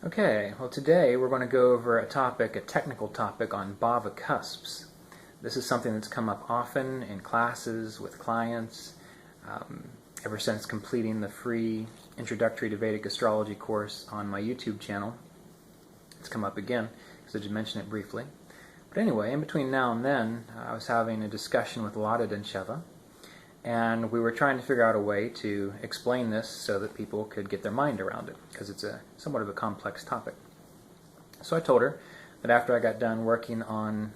Okay, well today we're going to go over a technical topic on Bhava Cusps. This is something that's come up often in classes with clients ever since completing the free Introductory to Vedic Astrology course on my YouTube channel. It's come up again because I just mentioned it briefly. But anyway, in between now and then, I was having a discussion with Lada Dencheva, and we were trying to figure out a way to explain this so that people could get their mind around it, because it's somewhat of a complex topic. So I told her that after I got done working on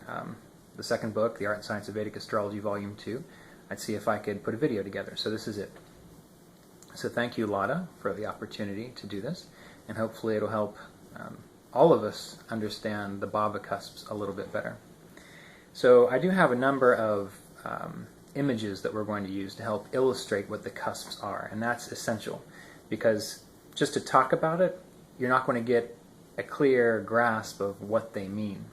the second book, The Art and Science of Vedic Astrology, Volume 2, I'd see if I could put a video together. So this is it. So thank you, Lada, for the opportunity to do this, and hopefully it'll help all of us understand the Bhava Cusps a little bit better. So I do have a number of images that we're going to use to help illustrate what the cusps are, and that's essential, because just to talk about it, you're not going to get a clear grasp of what they mean,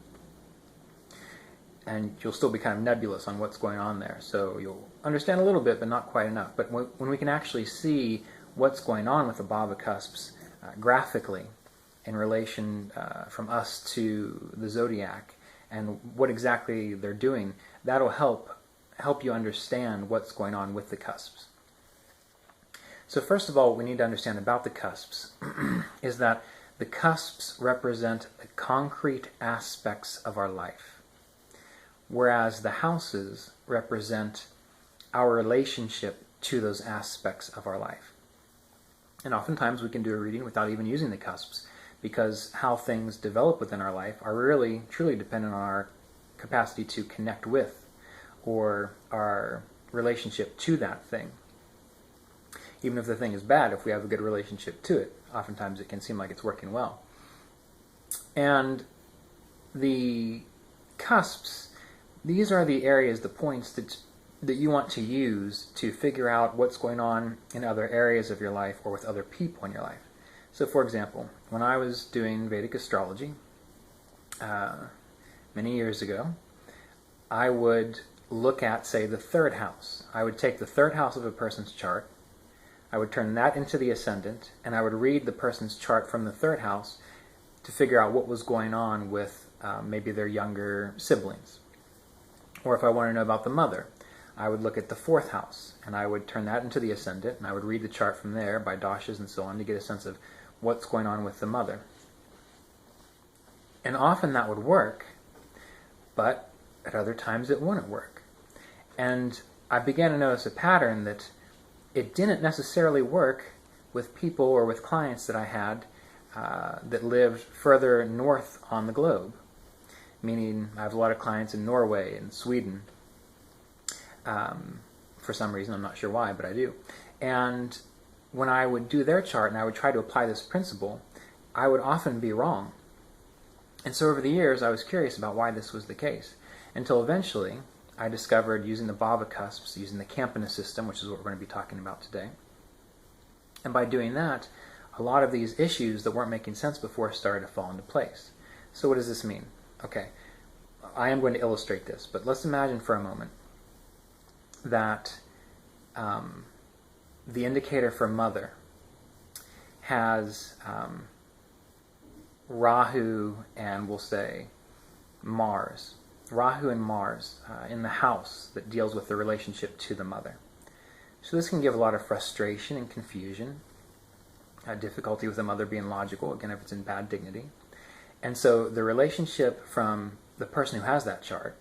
and you'll still be kind of nebulous on what's going on there. So you'll understand a little bit, but not quite enough. But when we can actually see what's going on with the Bhava Cusps graphically in relation from us to the zodiac and what exactly they're doing, that'll help you understand what's going on with the cusps. So first of all, what we need to understand about the cusps is that the cusps represent the concrete aspects of our life, whereas the houses represent our relationship to those aspects of our life. And oftentimes we can do a reading without even using the cusps, because how things develop within our life are really, truly dependent on our capacity to connect with or our relationship to that thing. Even if the thing is bad, if we have a good relationship to it, oftentimes it can seem like it's working well. And the cusps, these are the areas, the points that you want to use to figure out what's going on in other areas of your life or with other people in your life. So for example, when I was doing Vedic Astrology many years ago, I would look at, say, the third house. I would take the third house of a person's chart, I would turn that into the ascendant, and I would read the person's chart from the third house to figure out what was going on with maybe their younger siblings. Or if I want to know about the mother, I would look at the fourth house, and I would turn that into the ascendant, and I would read the chart from there by dashas and so on to get a sense of what's going on with the mother. And often that would work, but at other times it wouldn't work. And I began to notice a pattern that it didn't necessarily work with people or with clients that I had that lived further north on the globe. Meaning I have a lot of clients in Norway and Sweden. For some reason, I'm not sure why, but I do. And when I would do their chart and I would try to apply this principle, I would often be wrong. And so over the years, I was curious about why this was the case, until eventually I discovered, using the Bhava Cusps, using the Campana system, which is what we're going to be talking about today. And by doing that, a lot of these issues that weren't making sense before started to fall into place. So what does this mean? Okay, I am going to illustrate this, but let's imagine for a moment that the indicator for mother has Rahu and, we'll say, Mars. Rahu and Mars in the house that deals with the relationship to the mother. So this can give a lot of frustration and confusion, difficulty with the mother being logical, again, if it's in bad dignity. And so the relationship from the person who has that chart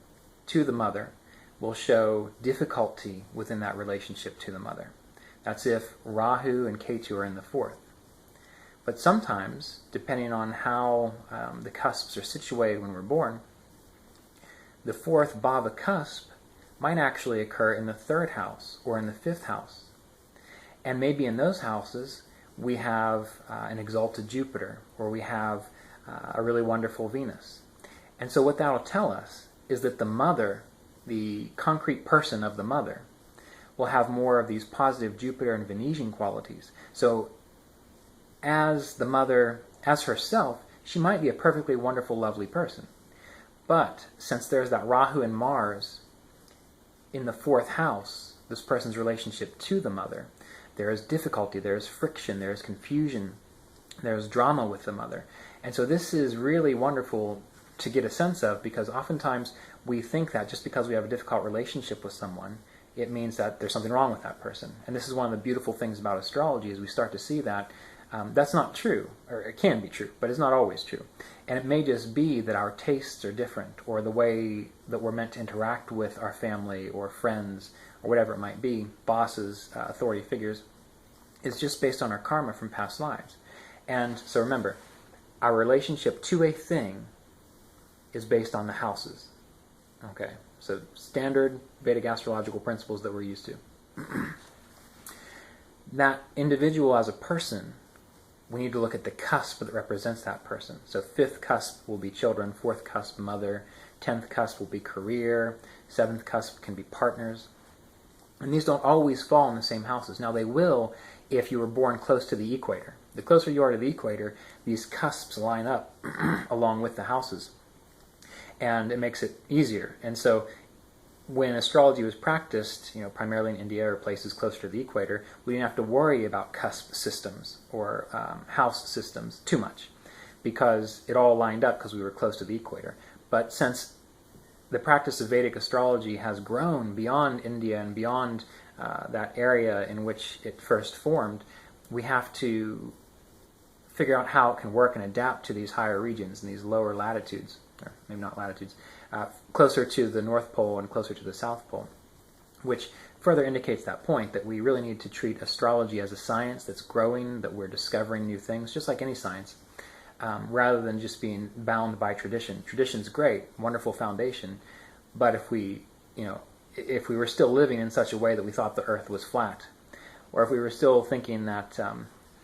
to the mother will show difficulty within that relationship to the mother. That's if Rahu and Ketu are in the fourth. But sometimes, depending on how the cusps are situated when we're born, the fourth Bhava Cusp might actually occur in the third house or in the fifth house. And maybe in those houses we have an exalted Jupiter, or we have a really wonderful Venus. And so what that will tell us is that the mother, the concrete person of the mother, will have more of these positive Jupiter and Venusian qualities. So as the mother, as herself, she might be a perfectly wonderful, lovely person. But since there's that Rahu and Mars in the fourth house, this person's relationship to the mother, there is difficulty, there is friction, there is confusion, There's drama with the mother. And so this is really wonderful to get a sense of, because oftentimes we think that just because we have a difficult relationship with someone, it means that there's something wrong with that person. And this is one of the beautiful things about astrology, is we start to see that that's not true, or it can be true, but it's not always true. And it may just be that our tastes are different, or the way that we're meant to interact with our family or friends or whatever it might be, bosses, authority figures, is just based on our karma from past lives. And so remember, our relationship to a thing is based on the houses. Okay, so standard Vedic astrological principles that we're used to. That individual as a person, we need to look at the cusp that represents that person. So 5th cusp will be children, 4th cusp mother, 10th cusp will be career, 7th cusp can be partners. And these don't always fall in the same houses. Now they will if you were born close to the equator. The closer you are to the equator, these cusps line up along with the houses. And it makes it easier. And so when astrology was practiced, primarily in India or places closer to the equator, we didn't have to worry about cusp systems or house systems too much, because it all lined up because we were close to the equator. But since the practice of Vedic astrology has grown beyond India and beyond that area in which it first formed, we have to figure out how it can work and adapt to these higher regions and these lower latitudes, or maybe not latitudes, closer to the North Pole and closer to the South Pole, which further indicates that point that we really need to treat astrology as a science that's growing, that we're discovering new things, just like any science, rather than just being bound by tradition. Tradition's great, wonderful foundation, but if we were still living in such a way that we thought the Earth was flat, or if we were still thinking that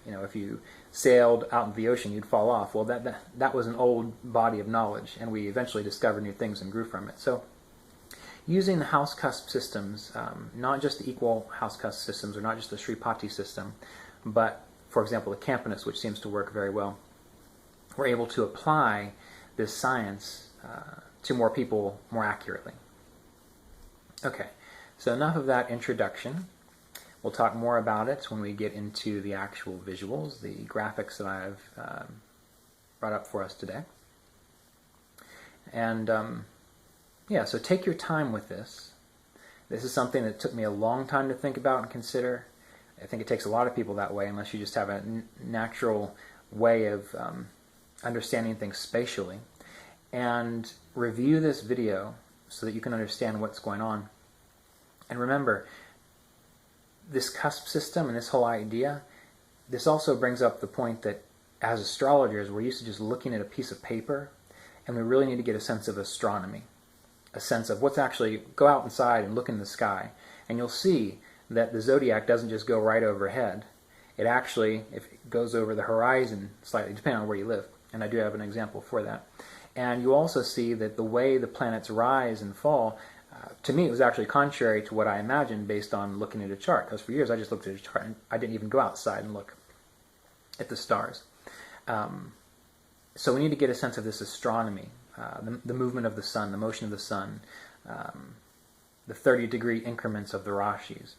if you sailed out into the ocean you'd fall off, well, that was an old body of knowledge, and we eventually discovered new things and grew from it. So using the house cusp systems, not just the equal house cusp systems, or not just the Shripati system, but for example the Campanus, which seems to work very well, we're able to apply this science to more people more accurately. Okay, so enough of that introduction. We'll talk more about it when we get into the actual visuals, the graphics that I've brought up for us today. And so take your time with this. This is something that took me a long time to think about and consider. I think it takes a lot of people that way, unless you just have a natural way of understanding things spatially. And review this video so that you can understand what's going on. And remember, this cusp system and this whole idea, this also brings up the point that as astrologers, we're used to just looking at a piece of paper, and we really need to get a sense of astronomy, a sense of what's actually, go out inside and look in the sky, and you'll see that the zodiac doesn't just go right overhead. It actually, if it goes over the horizon slightly, depending on where you live, and I do have an example for that. And you also see that the way the planets rise and fall, to me, it was actually contrary to what I imagined based on looking at a chart. Because for years, I just looked at a chart, and I didn't even go outside and look at the stars. So we need to get a sense of this astronomy, the movement of the sun, the motion of the sun, the 30-degree increments of the rashis.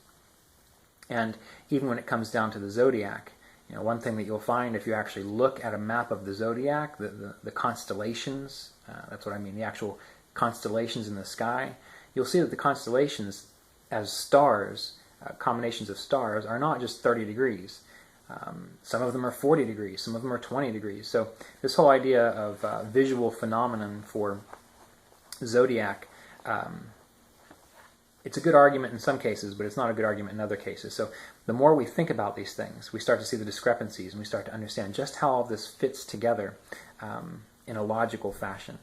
And even when it comes down to the zodiac, one thing that you'll find if you actually look at a map of the zodiac, the constellations, that's what I mean, the actual constellations in the sky, you'll see that the constellations as stars, combinations of stars, are not just 30 degrees. Some of them are 40 degrees, some of them are 20 degrees. So this whole idea of visual phenomenon for zodiac, it's a good argument in some cases, but it's not a good argument in other cases. So the more we think about these things, we start to see the discrepancies, and we start to understand just how all this fits together in a logical fashion.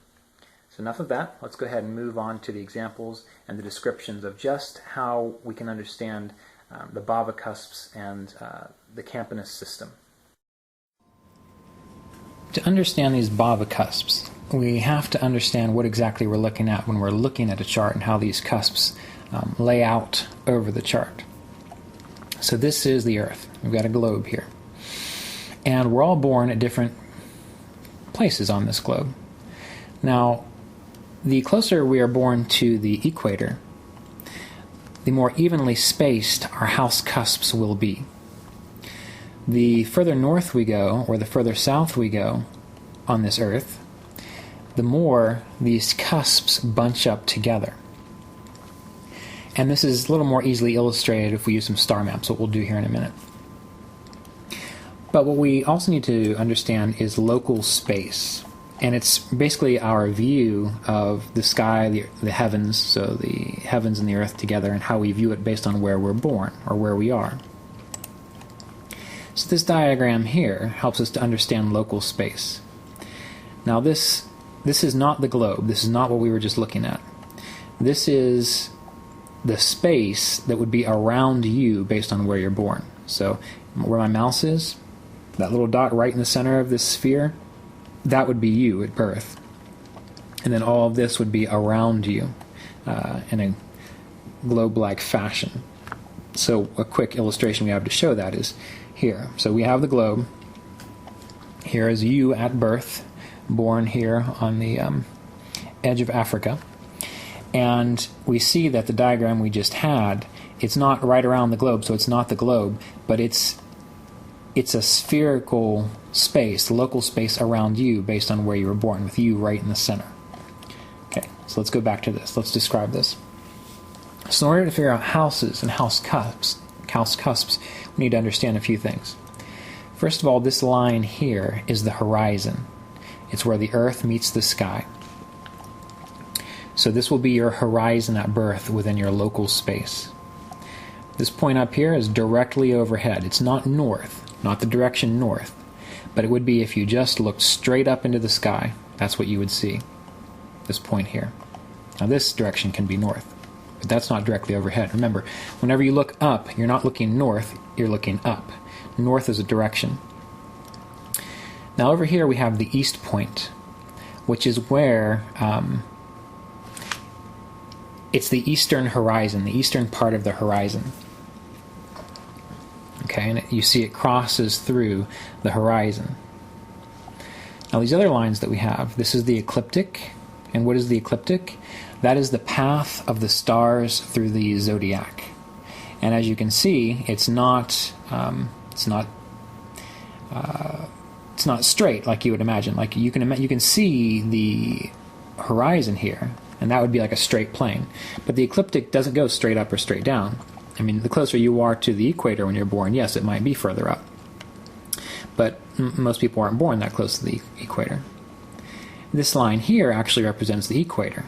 So enough of that. Let's go ahead and move on to the examples and the descriptions of just how we can understand the Bhava cusps and the Campanus system. To understand these Bhava cusps, we have to understand what exactly we're looking at when we're looking at a chart and how these cusps lay out over the chart. So this is the Earth. We've got a globe here. And we're all born at different places on this globe. Now, the closer we are born to the equator, the more evenly spaced our house cusps will be. the further north we go, or the further south we go on this Earth, the more these cusps bunch up together. And this is a little more easily illustrated if we use some star maps, what we'll do here in a minute. But what we also need to understand is local space. And it's basically our view of the sky, the heavens, so the heavens and the earth together, and how we view it based on where we're born, or where we are. So this diagram here helps us to understand local space. Now this is not the globe. This is not what we were just looking at. This is the space that would be around you based on where you're born. So where my mouse is, that little dot right in the center of this sphere, that would be you at birth. And then all of this would be around you in a globe-like fashion. So a quick illustration we have to show that is here. So we have the globe. Here is you at birth, born here on the edge of Africa. And we see that the diagram we just had, it's not right around the globe, so it's not the globe, but it's a spherical space, local space around you based on where you were born, with you right in the center. Okay, so let's go back to this. Let's describe this. So in order to figure out houses and house cusps, we need to understand a few things. First of all, this line here is the horizon. It's where the earth meets the sky. So this will be your horizon at birth within your local space. This point up here is directly overhead. It's not north, not the direction north, but it would be if you just looked straight up into the sky. That's what you would see, this point here. Now this direction can be north, but that's not directly overhead. Remember, whenever you look up, you're not looking north, you're looking up. North is a direction. Now over here we have the east point, which is where it's the eastern horizon, the eastern part of the horizon. Okay, and you see it crosses through the horizon. Now these other lines that we have, this is the ecliptic. And what is the ecliptic? That is the path of the stars through the zodiac. And as you can see, it's not straight like you would imagine. Like you can see the horizon here, and that would be like a straight plane. But the ecliptic doesn't go straight up or straight down. I mean, the closer you are to the equator when you're born, yes, it might be further up. But most people aren't born that close to the equator. This line here actually represents the equator.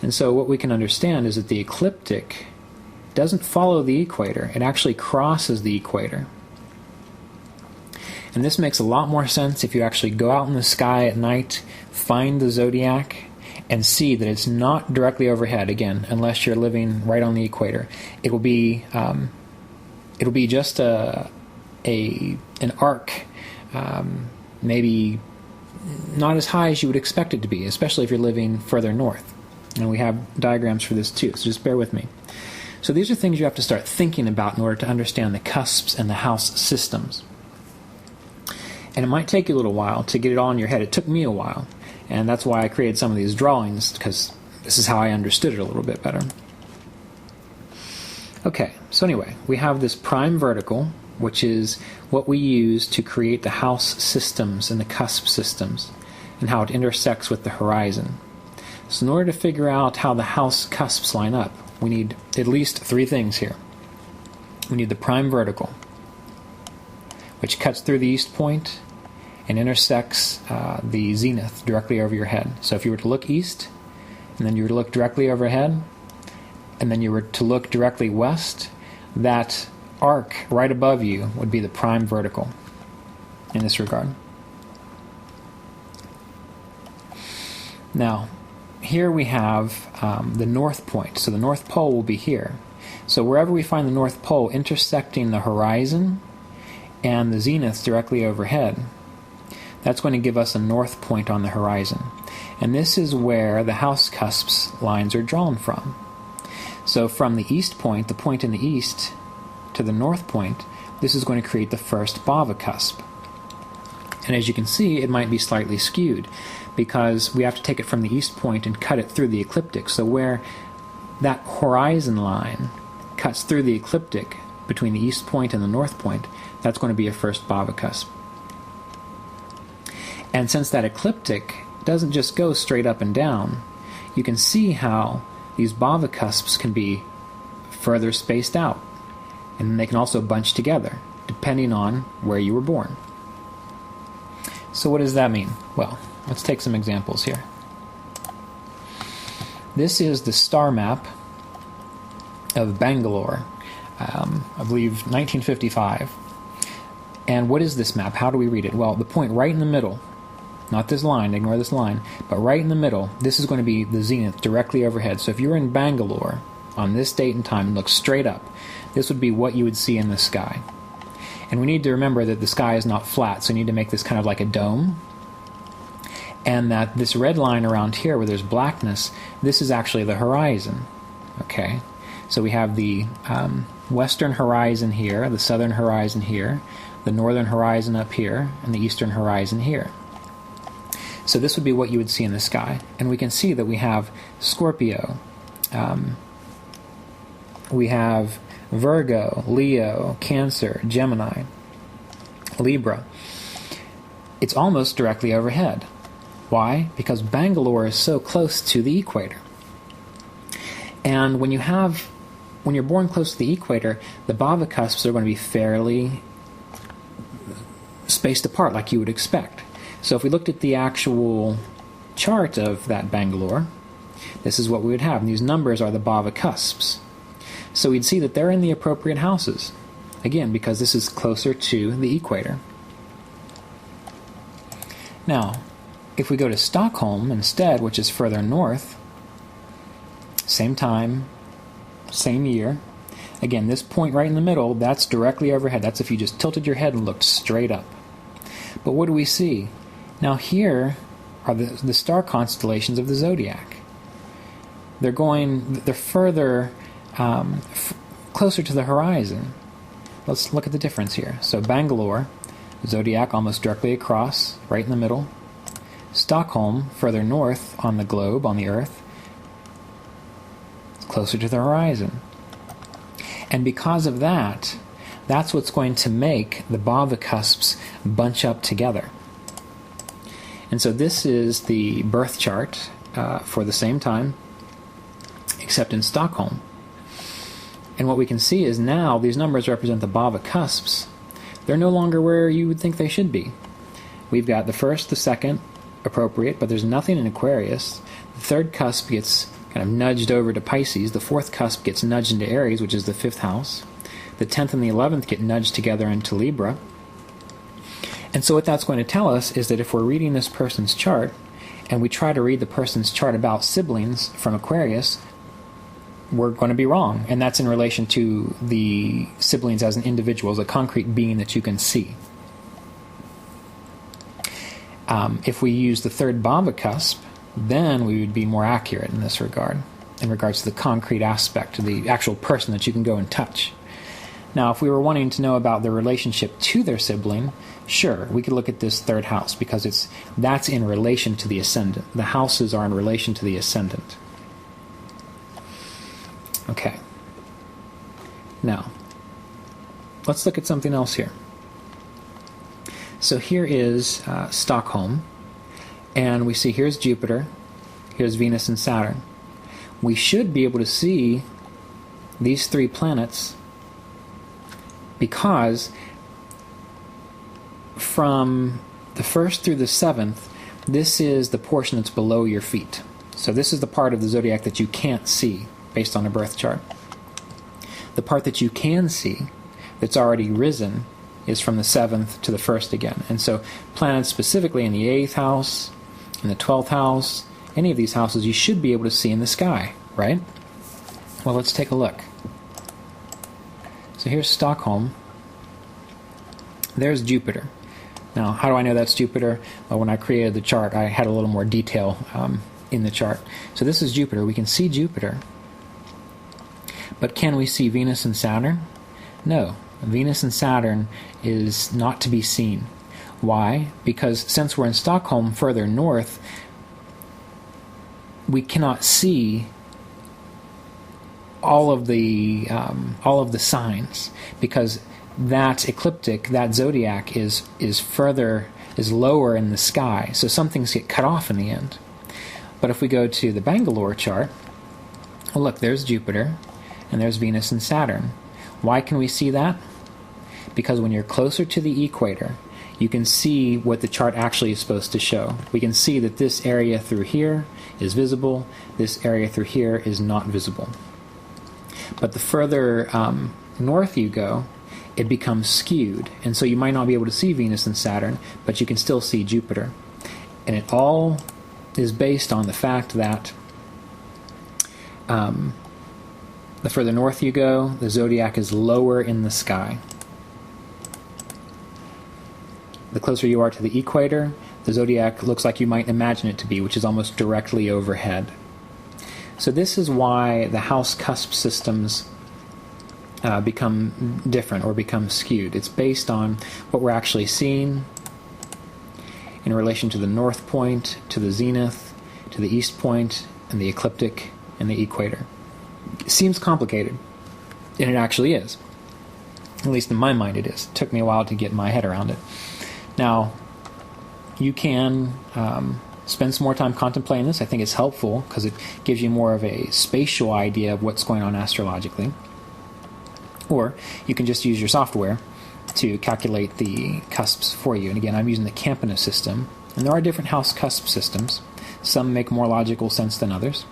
And so what we can understand is that the ecliptic doesn't follow the equator. It actually crosses the equator. And this makes a lot more sense if you actually go out in the sky at night, find the zodiac, and see that it's not directly overhead, again, unless you're living right on the equator. It'll be just an arc, maybe not as high as you would expect it to be, especially if you're living further north. And we have diagrams for this too, so just bear with me. So these are things you have to start thinking about in order to understand the cusps and the house systems. And it might take you a little while to get it all in your head. It took me a while. And that's why I created some of these drawings, because this is how I understood it a little bit better. Okay, so anyway, we have this prime vertical, which is what we use to create the house systems and the cusp systems, and how it intersects with the horizon. So in order to figure out how the house cusps line up, we need at least three things here. We need the prime vertical, which cuts through the east point and intersects the zenith directly over your head. So if you were to look east, and then you were to look directly overhead, and then you were to look directly west, that arc right above you would be the prime vertical in this regard. Now, here we have the north point. So the North Pole will be here. So wherever we find the North Pole intersecting the horizon and the zenith directly overhead, that's going to give us a north point on the horizon. And this is where the house cusps lines are drawn from. So from the east point, the point in the east, to the north point, this is going to create the first Bhava cusp. And as you can see, it might be slightly skewed, because we have to take it from the east point and cut it through the ecliptic. So where that horizon line cuts through the ecliptic, between the east point and the north point, that's going to be a first Bhava cusp. And since that ecliptic doesn't just go straight up and down, you can see how these Bhava cusps can be further spaced out. And they can also bunch together, depending on where you were born. So what does that mean? Well, let's take some examples here. This is the star map of Bangalore, I believe 1955. And what is this map? How do we read it? Well, the point right in the middle, not this line, ignore this line, but right in the middle, this is going to be the zenith directly overhead. So if you're in Bangalore on this date and time and look straight up, this would be what you would see in the sky. And we need to remember that the sky is not flat, so we need to make this kind of like a dome. And that this red line around here where there's blackness, this is actually the horizon. Okay? So we have the western horizon here, the southern horizon here, the northern horizon up here, and the eastern horizon here. So this would be what you would see in the sky. And we can see that we have Scorpio, we have Virgo, Leo, Cancer, Gemini, Libra. It's almost directly overhead. Why? Because Bangalore is so close to the equator. And when you're born close to the equator, the Bhava cusps are going to be fairly spaced apart like you would expect. So if we looked at the actual chart of that Bangalore, this is what we would have. And these numbers are the Bhava cusps. So we'd see that they're in the appropriate houses. Again, because this is closer to the equator. Now, if we go to Stockholm instead, which is further north, same time, same year. Again, this point right in the middle, that's directly overhead. That's if you just tilted your head and looked straight up. But what do we see? Now here are the star constellations of the zodiac. They're further, closer to the horizon. Let's look at the difference here. So Bangalore, zodiac almost directly across, right in the middle. Stockholm, further north on the globe, on the Earth, closer to the horizon. And because of that, that's what's going to make the Bhava cusps bunch up together. And so this is the birth chart for the same time, except in Stockholm. And what we can see is now these numbers represent the Bhava cusps. They're no longer where you would think they should be. We've got the first, the second, appropriate, but there's nothing in Aquarius. The third cusp gets kind of nudged over to Pisces. The fourth cusp gets nudged into Aries, which is the fifth house. The 10th and the 11th get nudged together into Libra. And so what that's going to tell us is that if we're reading this person's chart, and we try to read the person's chart about siblings from Aquarius, we're going to be wrong. And that's in relation to the siblings as an individual, as a concrete being that you can see. If we use the third Bhava cusp, then we would be more accurate in this regard, in regards to the concrete aspect, to the actual person that you can go and touch. Now, if we were wanting to know about their relationship to their sibling, sure, we could look at this third house, because that's in relation to the ascendant. The houses are in relation to the ascendant. Okay. Now, let's look at something else here. So here is Stockholm, and we see here's Jupiter, here's Venus and Saturn. We should be able to see these three planets because from the 1st through the 7th, this is the portion that's below your feet. So this is the part of the zodiac that you can't see based on a birth chart. The part that you can see that's already risen is from the 7th to the 1st again. And so planets specifically in the 8th house, in the 12th house, any of these houses you should be able to see in the sky, right? Well, let's take a look. So here's Stockholm. There's Jupiter. Now, how do I know that's Jupiter? Well, when I created the chart, I had a little more detail in the chart. So this is Jupiter. We can see Jupiter. But can we see Venus and Saturn? No. Venus and Saturn is not to be seen. Why? Because since we're in Stockholm further north, we cannot see all of the signs, because that ecliptic, that zodiac is lower in the sky, so some things get cut off in the end. But if we go to the Bangalore chart, well, look, there's Jupiter, and there's Venus and Saturn. Why can we see that? Because when you're closer to the equator, you can see what the chart actually is supposed to show. We can see that this area through here is visible, this area through here is not visible. But the further north you go, it becomes skewed, and so you might not be able to see Venus and Saturn, but you can still see Jupiter. And it all is based on the fact that the further north you go, the zodiac is lower in the sky. The closer you are to the equator, the zodiac looks like you might imagine it to be, which is almost directly overhead. So this is why the house cusp systems become different or become skewed. It's based on what we're actually seeing in relation to the north point, to the zenith, to the east point, and the ecliptic, and the equator. It seems complicated, and it actually is. At least in my mind it is. It took me a while to get my head around it. Now, you can spend some more time contemplating this. I think it's helpful because it gives you more of a spatial idea of what's going on astrologically. Or you can just use your software to calculate the cusps for you. And again, I'm using the Campanus system. And there are different house cusp systems. Some make more logical sense than others.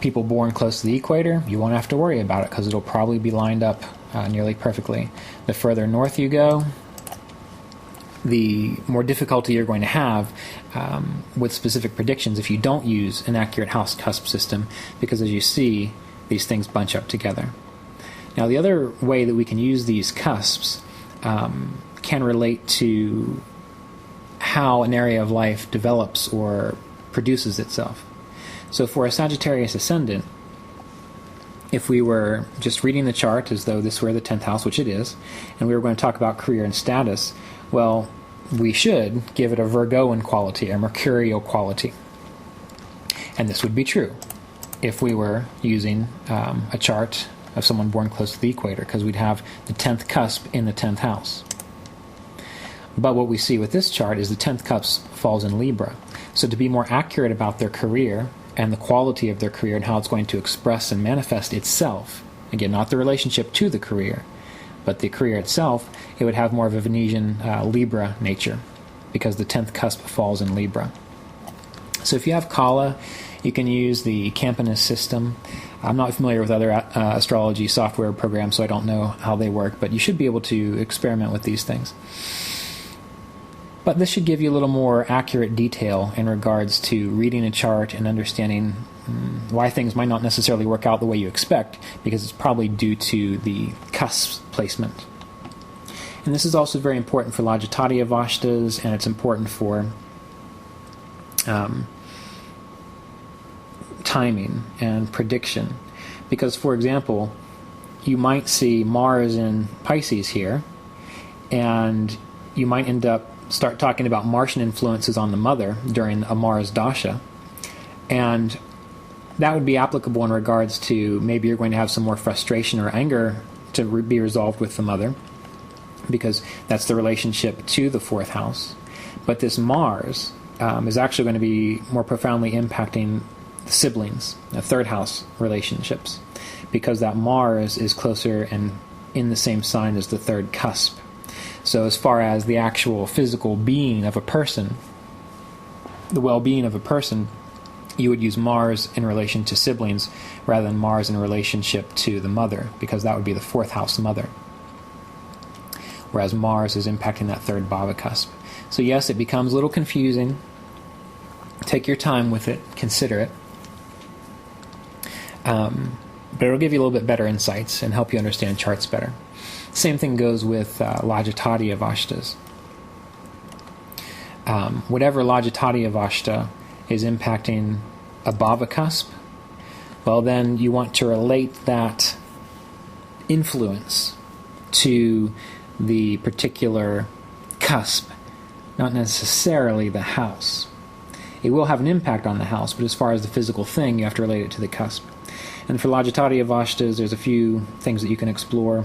People born close to the equator, you won't have to worry about it because it'll probably be lined up nearly perfectly. The further north you go, the more difficulty you're going to have with specific predictions if you don't use an accurate house cusp system, because as you see, these things bunch up together. Now, the other way that we can use these cusps can relate to how an area of life develops or produces itself. So for a Sagittarius ascendant, if we were just reading the chart as though this were the 10th house, which it is, and we were going to talk about career and status, well, we should give it a Virgoan quality, a mercurial quality. And this would be true if we were using a chart of someone born close to the equator, because we'd have the 10th cusp in the 10th house. But what we see with this chart is the 10th cusp falls in Libra. So to be more accurate about their career and the quality of their career and how it's going to express and manifest itself, again, not the relationship to the career, but the career itself, it would have more of a Venusian Libra nature, because the 10th cusp falls in Libra. So if you have Kala, you can use the Campanus system. I'm not familiar with other astrology software programs, so I don't know how they work, but you should be able to experiment with these things. But this should give you a little more accurate detail in regards to reading a chart and understanding why things might not necessarily work out the way you expect, because it's probably due to the cusp placement. And this is also very important for Logitatia Vashtas, and it's important for timing and prediction. Because, for example, you might see Mars in Pisces here, and you might end up start talking about Martian influences on the mother during a Mars dasha, and that would be applicable in regards to maybe you're going to have some more frustration or anger to be resolved with the mother, because that's the relationship to the 4th house. But this Mars is actually going to be more profoundly impacting the siblings, the 3rd house relationships, because that Mars is closer and in the same sign as the 3rd cusp. So as far as the actual physical being of a person, the well-being of a person, you would use Mars in relation to siblings rather than Mars in relationship to the mother, because that would be the 4th house mother. Whereas Mars is impacting that 3rd Bhava cusp. So yes, it becomes a little confusing. Take your time with it, consider it. But it'll give you a little bit better insights and help you understand charts better. Same thing goes with Logitatia Vashtas. Whatever Logitatia Vashta is impacting a Bhava cusp, well, then you want to relate that influence to the particular cusp, not necessarily the house. It will have an impact on the house, but as far as the physical thing, you have to relate it to the cusp. And for Lajatati Avashtas, there's a few things that you can explore.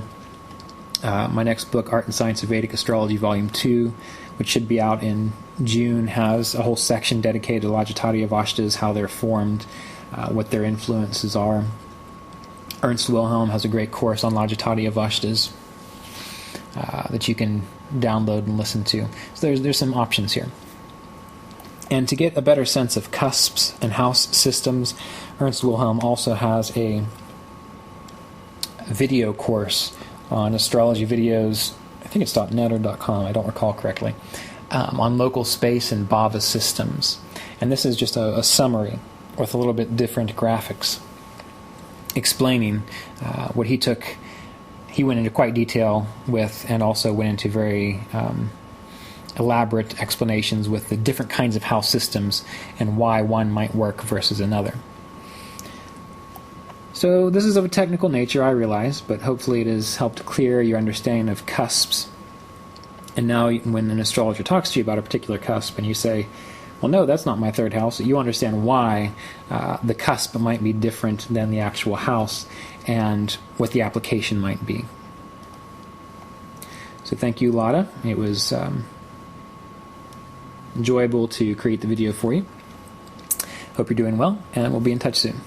My next book, Art and Science of Vedic Astrology, Volume 2, which should be out in June, has a whole section dedicated to Lajatati Avashtas, how they're formed, what their influences are. Ernst Wilhelm has a great course on Lajatati Avashtas that you can download and listen to. So there's some options here. And to get a better sense of cusps and house systems, Ernst Wilhelm also has a video course on astrology videos. I think it's .net or .com, I don't recall correctly, on local space and bhava systems. And this is just a summary with a little bit different graphics explaining what he took. He went into quite detail with, and also went into very elaborate explanations with the different kinds of house systems and why one might work versus another. So this is of a technical nature, I realize, but hopefully it has helped clear your understanding of cusps. And now when an astrologer talks to you about a particular cusp and you say, well, no, that's not my third house, you understand why the cusp might be different than the actual house and what the application might be. So thank you, Lada. It was enjoyable to create the video for you. Hope you're doing well, and we'll be in touch soon.